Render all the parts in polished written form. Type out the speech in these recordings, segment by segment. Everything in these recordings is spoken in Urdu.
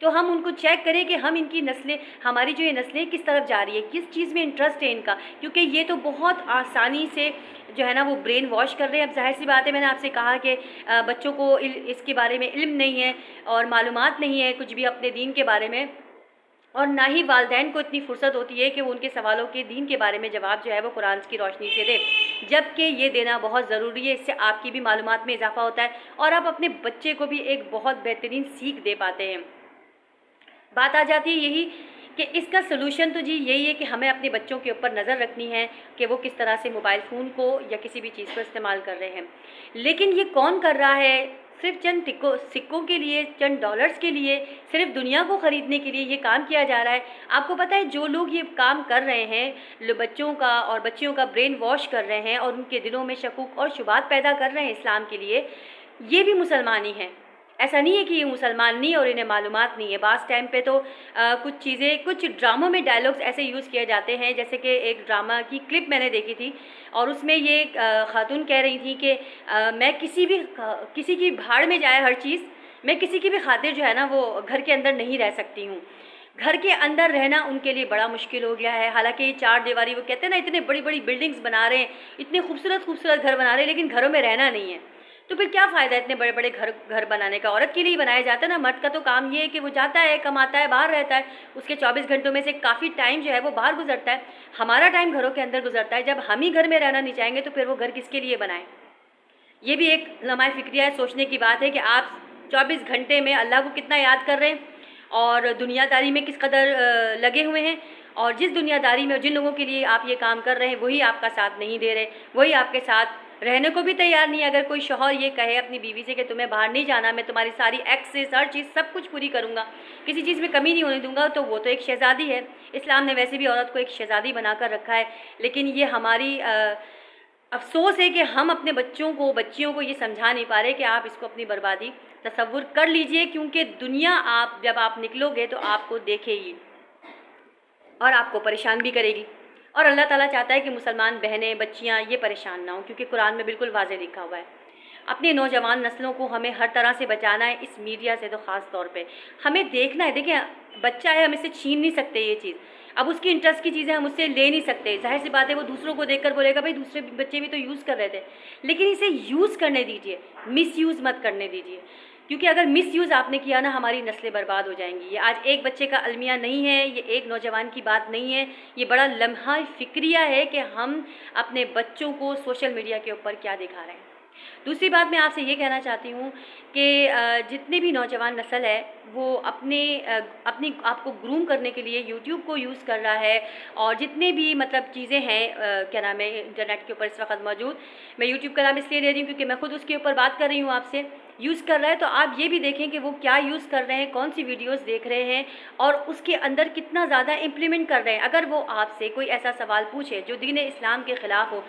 تو ہم ان کو چیک کریں کہ ہم ان کی نسلیں، ہماری جو یہ نسلیں کس طرف جا رہی ہے، کس چیز میں انٹرسٹ ہے ان کا، کیونکہ یہ تو بہت آسانی سے جو ہے نا وہ برین واش کر رہے ہیں۔ اب ظاہر سی بات ہے، میں نے آپ سے کہا کہ بچوں کو اس کے بارے میں علم نہیں ہے اور معلومات نہیں ہے کچھ بھی اپنے دین کے بارے میں، اور نہ ہی والدین کو اتنی فرصت ہوتی ہے کہ وہ ان کے سوالوں کے دین کے بارے میں جواب جو ہے وہ قرآن کی روشنی سے دے، جبکہ یہ دینا بہت ضروری ہے۔ اس سے آپ کی بھی معلومات میں اضافہ ہوتا ہے اور آپ اپنے بچے کو بھی ایک بہت بہترین سیکھ دے پاتے ہیں۔ بات آ جاتی ہے یہی کہ اس کا سلوشن تو جی یہی ہے کہ ہمیں اپنے بچوں کے اوپر نظر رکھنی ہے کہ وہ کس طرح سے موبائل فون کو یا کسی بھی چیز کو استعمال کر رہے ہیں۔ لیکن یہ کون کر رہا ہے؟ صرف چند سکوں کے لیے، چند ڈالرز کے لیے، صرف دنیا کو خریدنے کے لیے یہ کام کیا جا رہا ہے۔ آپ کو پتہ ہے جو لوگ یہ کام کر رہے ہیں، بچوں کا اور بچیوں کا برین واش کر رہے ہیں اور ان کے دلوں میں شکوک اور شبہات پیدا کر رہے ہیں اسلام کے لیے، یہ بھی مسلمان ہی ہیں۔ ایسا نہیں ہے کہ یہ مسلمان نہیں اور انہیں معلومات نہیں ہے۔ بعض ٹائم پہ تو کچھ چیزیں، کچھ ڈراموں میں ڈائلاگز ایسے یوز کیے جاتے ہیں، جیسے کہ ایک ڈرامہ کی کلپ میں نے دیکھی تھی اور اس میں یہ خاتون کہہ رہی تھی کہ میں کسی کی بھاڑ میں جائے ہر چیز، میں کسی کی بھی خاطر جو ہے نا وہ گھر کے اندر نہیں رہ سکتی ہوں۔ گھر کے اندر رہنا ان کے لیے بڑا مشکل ہو گیا ہے۔ حالانکہ یہ چار دیواری، وہ کہتے ہیں نا اتنے بڑی بڑی بلڈنگز بنا رہے ہیں، اتنے خوبصورت خوبصورت گھر بنا رہے ہیں، لیکن گھروں میں رہنا نہیں ہے۔ تو پھر کیا فائدہ اتنے بڑے بڑے گھر بنانے کا؟ عورت کے لیے بنایا جاتا ہے نا، مرد کا تو کام یہ ہے کہ وہ جاتا ہے، کماتا ہے، باہر رہتا ہے، اس کے 24 گھنٹوں میں سے کافی ٹائم جو ہے وہ باہر گزرتا ہے۔ ہمارا ٹائم گھروں کے اندر گزرتا ہے۔ جب ہم ہی گھر میں رہنا نہیں چاہیں گے تو پھر وہ گھر کس کے لیے بنائیں؟ یہ بھی ایک لمحہ فکریہ ہے، سوچنے کی بات ہے کہ آپ 24 گھنٹے میں اللہ کو کتنا یاد کر رہے ہیں اور دنیا داری میں کس قدر لگے ہوئے ہیں، اور جس دنیا داری میں جن لوگوں کے لیے آپ یہ کام کر رہے ہیں وہی آپ کا ساتھ نہیں دے رہے، وہی آپ کے ساتھ رہنے کو بھی تیار نہیں ہے۔ اگر کوئی شوہر یہ کہے اپنی بیوی سے کہ تمہیں باہر نہیں جانا، میں تمہاری ساری ایکسس، ہر چیز، سب کچھ پوری کروں گا، کسی چیز میں کمی نہیں ہونے دوں گا، تو وہ تو ایک شہزادی ہے۔ اسلام نے ویسے بھی عورت کو ایک شہزادی بنا کر رکھا ہے، لیکن یہ ہماری افسوس ہے کہ ہم اپنے بچیوں کو یہ سمجھا نہیں پا رہے کہ آپ اس کو اپنی بربادی تصور کر لیجئے، کیونکہ دنیا جب آپ نکلو گے تو آپ کو دیکھے گی اور آپ کو پریشان بھی کرے گی، اور اللہ تعالیٰ چاہتا ہے کہ مسلمان بہنیں، بچیاں یہ پریشان نہ ہوں، کیونکہ قرآن میں بالکل واضح لکھا ہوا ہے۔ اپنے نوجوان نسلوں کو ہمیں ہر طرح سے بچانا ہے، اس میڈیا سے تو خاص طور پہ ہمیں دیکھنا ہے۔ دیکھیں بچہ ہے، ہم اس سے چھین نہیں سکتے یہ چیز، اب اس کی انٹرسٹ کی چیزیں ہم اس سے لے نہیں سکتے۔ ظاہر سی بات ہے وہ دوسروں کو دیکھ کر بولے گا بھائی دوسرے بچے بھی تو یوز کر رہے تھے، لیکن اسے یوز کرنے دیجئے، مس یوز مت کرنے دیجئے، کیونکہ اگر مس یوز آپ نے کیا نا ہماری نسلیں برباد ہو جائیں گی۔ یہ آج ایک بچے کا المیہ نہیں ہے، یہ ایک نوجوان کی بات نہیں ہے، یہ بڑا لمحہ فکریہ ہے کہ ہم اپنے بچوں کو سوشل میڈیا کے اوپر کیا دکھا رہے ہیں۔ دوسری بات میں آپ سے یہ کہنا چاہتی ہوں کہ جتنے بھی نوجوان نسل ہے وہ اپنی آپ کو گروم کرنے کے لیے یوٹیوب کو یوز کر رہا ہے، اور جتنے بھی مطلب چیزیں ہیں کیا نام ہے انٹرنیٹ کے اوپر اس وقت موجود، میں یوٹیوب کا نام اس لیے لے رہی ہوں کیونکہ میں خود اس کے اوپر بات کر رہی ہوں آپ سے، یوز کر رہا ہے، تو آپ یہ بھی دیکھیں کہ وہ کیا یوز کر رہے ہیں، کون سی ویڈیوز دیکھ رہے ہیں اور اس کے اندر کتنا زیادہ امپلیمنٹ کر رہے ہیں۔ اگر وہ آپ سے کوئی ایسا سوال پوچھے جو دین اسلام کے خلاف ہو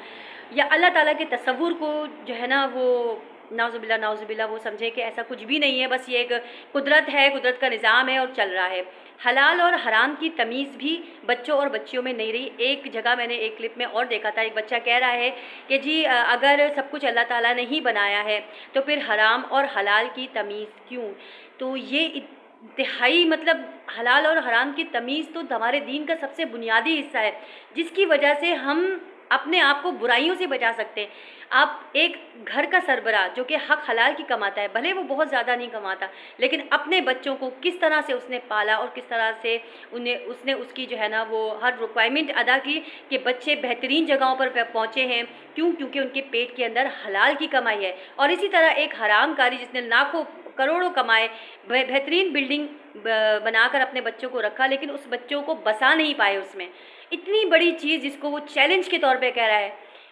یا اللہ تعالیٰ کے تصور کو جو ہے نا وہ نعوذ باللہ وہ سمجھے کہ ایسا کچھ بھی نہیں ہے، بس یہ ایک قدرت ہے، قدرت کا نظام ہے اور چل رہا ہے۔ حلال اور حرام کی تمیز بھی بچوں اور بچیوں میں نہیں رہی۔ ایک جگہ میں نے ایک کلپ میں اور دیکھا تھا، ایک بچہ کہہ رہا ہے کہ جی اگر سب کچھ اللہ تعالیٰ نے ہی بنایا ہے تو پھر حرام اور حلال کی تمیز کیوں؟ تو یہ انتہائی مطلب حلال اور حرام کی تمیز تو ہمارے دین کا سب سے بنیادی حصہ ہے، جس کی وجہ سے ہم اپنے آپ کو برائیوں سے بچا سکتے ہیں۔ آپ ایک گھر کا سربراہ جو کہ حق حلال کی کماتا ہے، بھلے وہ بہت زیادہ نہیں کماتا، لیکن اپنے بچوں کو کس طرح سے اس نے پالا اور کس طرح سے اس نے اس کی جو ہے نا وہ ہر ریکوائرمنٹ ادا کی کہ بچے بہترین جگہوں پر پہنچے ہیں، کیونکہ ان کے پیٹ کے اندر حلال کی کمائی ہے۔ اور اسی طرح ایک حرام کاری جس نے لاکھوں کروڑوں کمائے، بہترین بلڈنگ بنا کر اپنے بچوں کو رکھا، لیکن اس بچوں کو بسا نہیں پائے اس میں۔ اتنی بڑی چیز جس کو وہ چیلنج کے طور پہ کہہ رہا ہے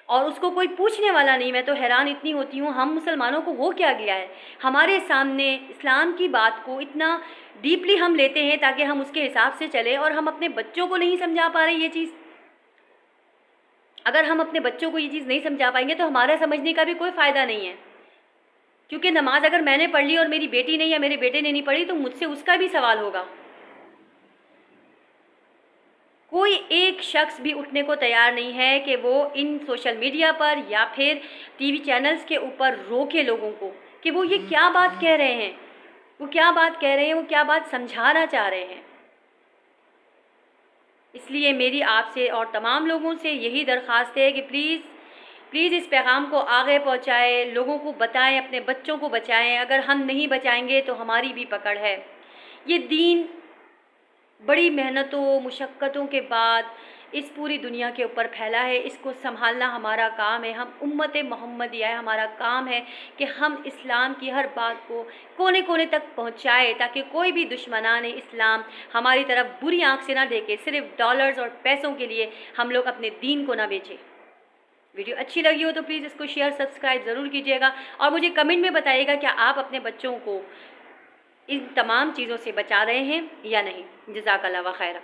اور اس کو کوئی پوچھنے والا نہیں۔ میں تو حیران اتنی ہوتی ہوں ہم مسلمانوں کو ہو کیا گیا ہے، ہمارے سامنے اسلام کی بات کو اتنا ڈیپلی ہم لیتے ہیں تاکہ ہم اس کے حساب سے چلیں، اور ہم اپنے بچوں کو نہیں سمجھا پا رہے یہ چیز۔ اگر ہم اپنے بچوں کو یہ چیز نہیں سمجھا پائیں گے تو ہمارا سمجھنے کا بھی کوئی فائدہ نہیں ہے، کیونکہ نماز اگر میں نے پڑھ لی اور میری بیٹی نے یا میرے بیٹے نے نہیں پڑھی تو مجھ سے اس کا بھی سوال ہوگا۔ کوئی ایک شخص بھی اٹھنے کو تیار نہیں ہے کہ وہ ان سوشل میڈیا پر یا پھر ٹی وی چینلز کے اوپر روکے لوگوں کو کہ وہ یہ کیا بات کہہ رہے ہیں۔ وہ کیا بات کہہ رہے ہیں، وہ کیا بات سمجھانا چاہ رہے ہیں۔ اس لیے میری آپ سے اور تمام لوگوں سے یہی درخواست ہے کہ پلیز اس پیغام کو آگے پہنچائیں، لوگوں کو بتائیں، اپنے بچوں کو بچائیں۔ اگر ہم نہیں بچائیں گے تو ہماری بھی پکڑ ہے۔ یہ دین بڑی محنتوں مشقتوں کے بعد اس پوری دنیا کے اوپر پھیلا ہے، اس کو سنبھالنا ہمارا کام ہے۔ ہم امت محمدیہ ہے، ہمارا کام ہے کہ ہم اسلام کی ہر بات کو کونے کونے تک پہنچائے، تاکہ کوئی بھی دشمنان اسلام ہماری طرف بری آنکھ سے نہ دیکھے، صرف ڈالرز اور پیسوں کے لیے ہم لوگ اپنے دین کو نہ بیچیں۔ ویڈیو اچھی لگی ہو تو پلیز اس کو شیئر سبسکرائب ضرور کیجیے گا، اور مجھے کمنٹ میں بتائیے گا کہ آپ اپنے بچوں کو ان تمام چیزوں سے بچا رہے ہیں یا نہیں۔ جزاک اللہ خیرہ۔